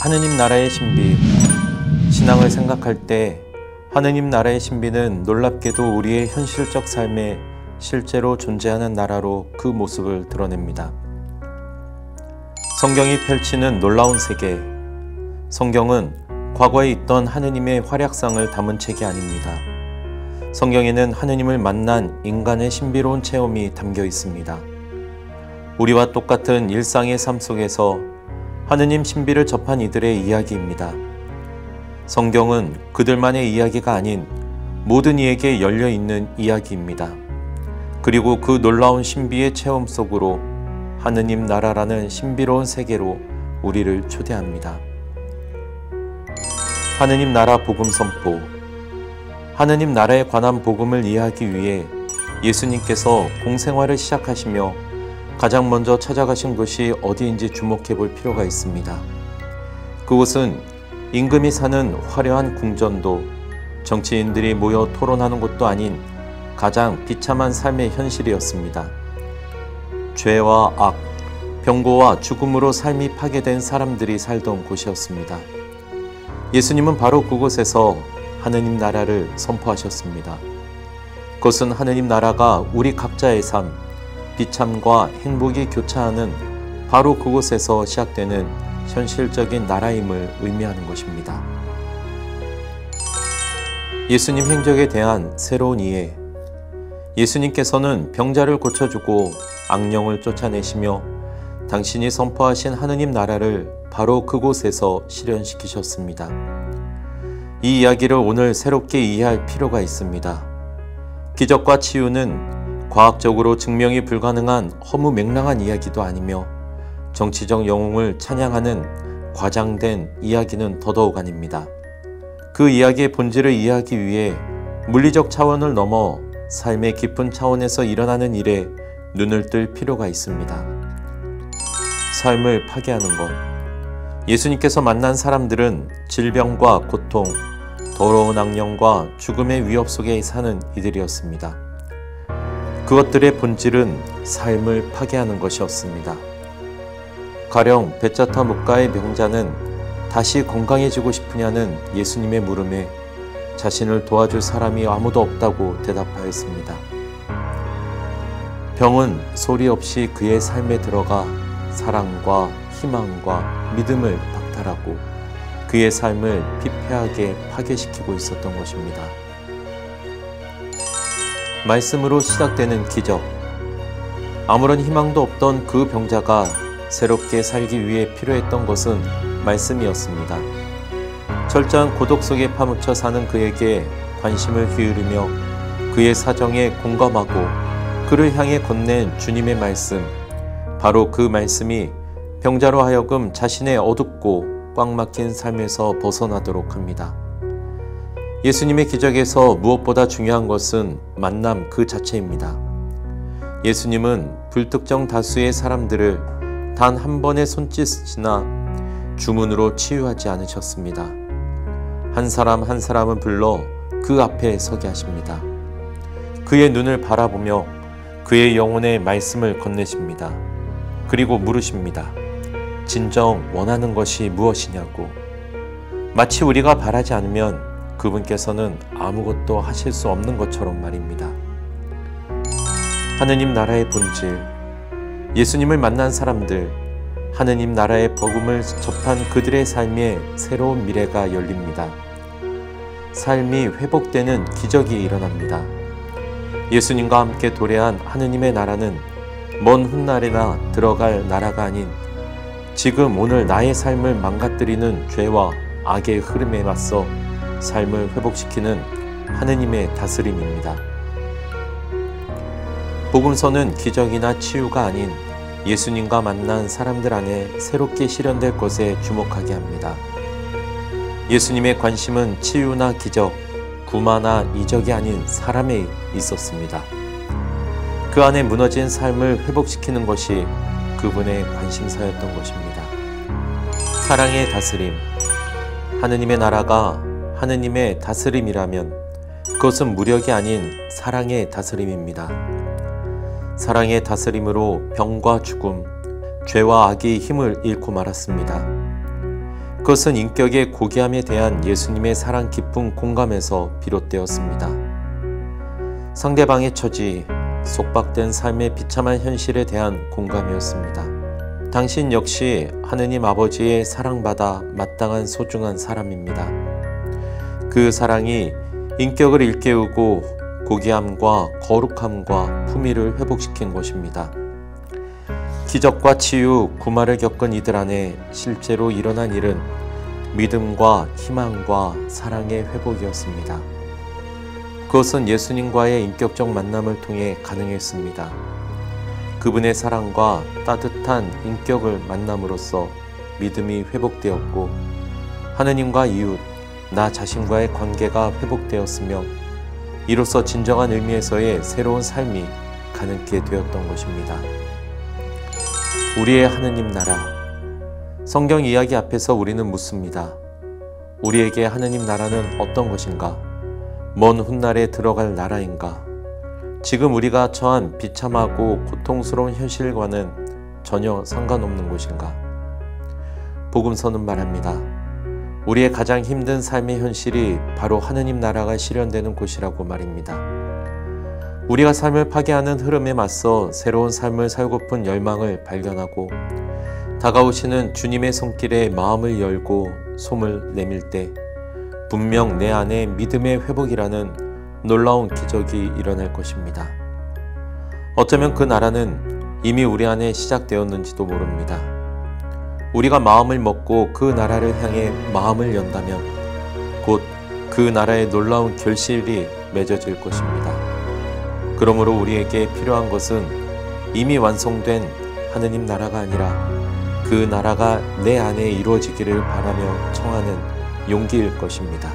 하느님 나라의 신비. 신앙을 생각할 때 하느님 나라의 신비는 놀랍게도 우리의 현실적 삶에 실제로 존재하는 나라로 그 모습을 드러냅니다. 성경이 펼치는 놀라운 세계. 성경은 과거에 있던 하느님의 활약상을 담은 책이 아닙니다. 성경에는 하느님을 만난 인간의 신비로운 체험이 담겨 있습니다. 우리와 똑같은 일상의 삶 속에서 하느님 신비를 접한 이들의 이야기입니다. 성경은 그들만의 이야기가 아닌 모든 이에게 열려있는 이야기입니다. 그리고 그 놀라운 신비의 체험 속으로 하느님 나라라는 신비로운 세계로 우리를 초대합니다. 하느님 나라 복음 선포. 하느님 나라에 관한 복음을 이해하기 위해 예수님께서 공생활을 시작하시며 가장 먼저 찾아가신 곳이 어디인지 주목해 볼 필요가 있습니다. 그곳은 임금이 사는 화려한 궁전도 정치인들이 모여 토론하는 곳도 아닌 가장 비참한 삶의 현실이었습니다. 죄와 악, 병고와 죽음으로 삶이 파괴된 사람들이 살던 곳이었습니다. 예수님은 바로 그곳에서 하느님 나라를 선포하셨습니다. 그것은 하느님 나라가 우리 각자의 삶, 비참과 행복이 교차하는 바로 그곳에서 시작되는 현실적인 나라임을 의미하는 것입니다. 예수님 행적에 대한 새로운 이해. 예수님께서는 병자를 고쳐주고 악령을 쫓아내시며 당신이 선포하신 하느님 나라를 바로 그곳에서 실현시키셨습니다. 이 이야기를 오늘 새롭게 이해할 필요가 있습니다. 기적과 치유는 과학적으로 증명이 불가능한 허무맹랑한 이야기도 아니며 정치적 영웅을 찬양하는 과장된 이야기는 더더욱 아닙니다. 그 이야기의 본질을 이해하기 위해 물리적 차원을 넘어 삶의 깊은 차원에서 일어나는 일에 눈을 뜰 필요가 있습니다. 삶을 파괴하는 것. 예수님께서 만난 사람들은 질병과 고통, 더러운 악령과 죽음의 위협 속에 사는 이들이었습니다. 그것들의 본질은 삶을 파괴하는 것이었습니다. 가령 베짜타 묵가의 병자는 다시 건강해지고 싶으냐는 예수님의 물음에 자신을 도와줄 사람이 아무도 없다고 대답하였습니다. 병은 소리 없이 그의 삶에 들어가 사랑과 희망과 믿음을 박탈하고 그의 삶을 피폐하게 파괴시키고 있었던 것입니다. 말씀으로 시작되는 기적. 아무런 희망도 없던 그 병자가 새롭게 살기 위해 필요했던 것은 말씀이었습니다. 철저한 고독 속에 파묻혀 사는 그에게 관심을 기울이며 그의 사정에 공감하고 그를 향해 건넨 주님의 말씀, 바로 그 말씀이 병자로 하여금 자신의 어둡고 꽉 막힌 삶에서 벗어나도록 합니다. 예수님의 기적에서 무엇보다 중요한 것은 만남 그 자체입니다. 예수님은 불특정 다수의 사람들을 단 한 번의 손짓이나 주문으로 치유하지 않으셨습니다. 한 사람 한 사람은 불러 그 앞에 서게 하십니다. 그의 눈을 바라보며 그의 영혼의 말씀을 건네십니다. 그리고 물으십니다. 진정 원하는 것이 무엇이냐고. 마치 우리가 바라지 않으면 그분께서는 아무것도 하실 수 없는 것처럼 말입니다. 하느님 나라의 본질. 예수님을 만난 사람들, 하느님 나라의 복음을 접한 그들의 삶에 새로운 미래가 열립니다. 삶이 회복되는 기적이 일어납니다. 예수님과 함께 도래한 하느님의 나라는 먼 훗날에나 들어갈 나라가 아닌 지금 오늘 나의 삶을 망가뜨리는 죄와 악의 흐름에 맞서 삶을 회복시키는 하느님의 다스림입니다. 복음서는 기적이나 치유가 아닌 예수님과 만난 사람들 안에 새롭게 실현될 것에 주목하게 합니다. 예수님의 관심은 치유나 기적, 구마나 이적이 아닌 사람에 있었습니다. 그 안에 무너진 삶을 회복시키는 것이 그분의 관심사였던 것입니다. 사랑의 다스림. 하느님의 나라가 하느님의 다스림이라면 그것은 무력이 아닌 사랑의 다스림입니다. 사랑의 다스림으로 병과 죽음, 죄와 악이 힘을 잃고 말았습니다. 그것은 인격의 고귀함에 대한 예수님의 사랑 깊은 공감에서 비롯되었습니다. 상대방의 처지, 속박된 삶의 비참한 현실에 대한 공감이었습니다. 당신 역시 하느님 아버지의 사랑받아 마땅한 소중한 사람입니다. 그 사랑이 인격을 일깨우고 고귀함과 거룩함과 품위를 회복시킨 것입니다. 기적과 치유, 구마를 겪은 이들 안에 실제로 일어난 일은 믿음과 희망과 사랑의 회복이었습니다. 그것은 예수님과의 인격적 만남을 통해 가능했습니다. 그분의 사랑과 따뜻한 인격을 만남으로써 믿음이 회복되었고 하느님과 이웃, 나 자신과의 관계가 회복되었으며 이로써 진정한 의미에서의 새로운 삶이 가능케 되었던 것입니다. 우리의 하느님 나라. 성경 이야기 앞에서 우리는 묻습니다. 우리에게 하느님 나라는 어떤 것인가? 먼 훗날에 들어갈 나라인가? 지금 우리가 처한 비참하고 고통스러운 현실과는 전혀 상관없는 곳인가? 복음서는 말합니다. 우리의 가장 힘든 삶의 현실이 바로 하느님 나라가 실현되는 곳이라고 말입니다. 우리가 삶을 파괴하는 흐름에 맞서 새로운 삶을 살고픈 열망을 발견하고 다가오시는 주님의 손길에 마음을 열고 솜을 내밀 때 분명 내 안에 믿음의 회복이라는 놀라운 기적이 일어날 것입니다. 어쩌면 그 나라는 이미 우리 안에 시작되었는지도 모릅니다. 우리가 마음을 먹고 그 나라를 향해 마음을 연다면 곧 그 나라의 놀라운 결실이 맺어질 것입니다. 그러므로 우리에게 필요한 것은 이미 완성된 하느님 나라가 아니라 그 나라가 내 안에 이루어지기를 바라며 청하는 용기일 것입니다.